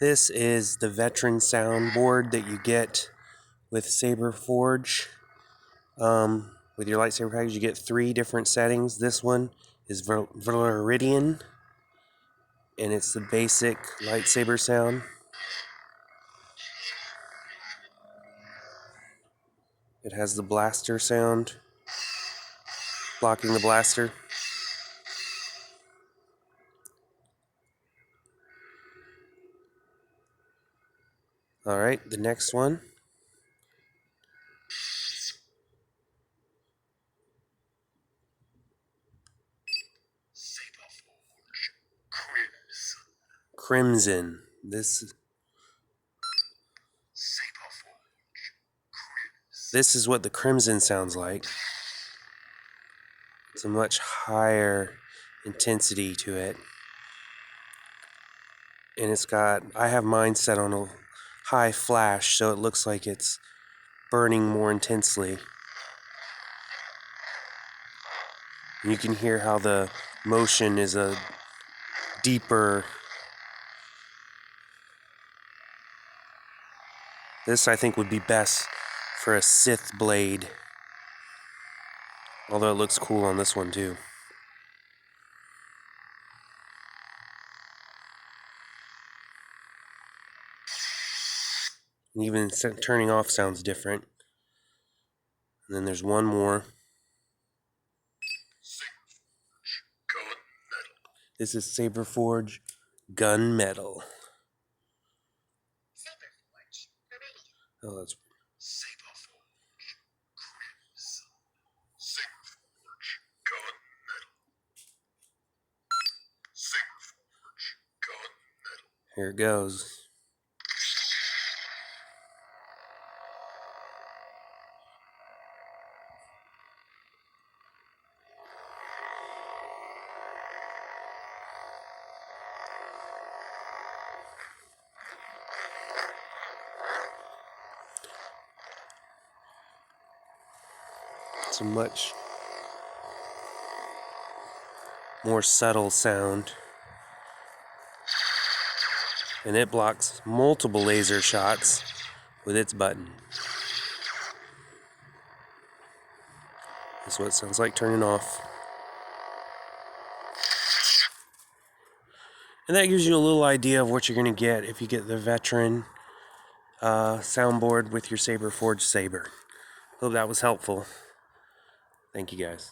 This is the veteran soundboard that you get with Saberforge. With your lightsaber package, you get 3 different settings. This one is Valeridian, and it's the basic lightsaber sound. It has the blaster sound, blocking the blaster. Alright, the next one. Saberforge Crimson. This is what the crimson sounds like. It's a much higher intensity to it. And it's got, I have mine set on a high flash, so it looks like it's burning more intensely. And you can hear how the motion is a deeper. This, I think, would be best for a Sith blade. Although it looks cool on this one too. And even turning off sounds different. And then there's one more. This is Saberforge Gunmetal. Saberforge Viridian. Oh, that's Saberforge Crimson. Saberforge Gunmetal. Saberforge Gunmetal. here it goes. It's a much more subtle sound. And it blocks multiple laser shots with its button. That's what it sounds like turning off. And that gives you a little idea of what you're going to get if you get the veteran soundboard with your Saberforge saber. Hope that was helpful. Thank you guys.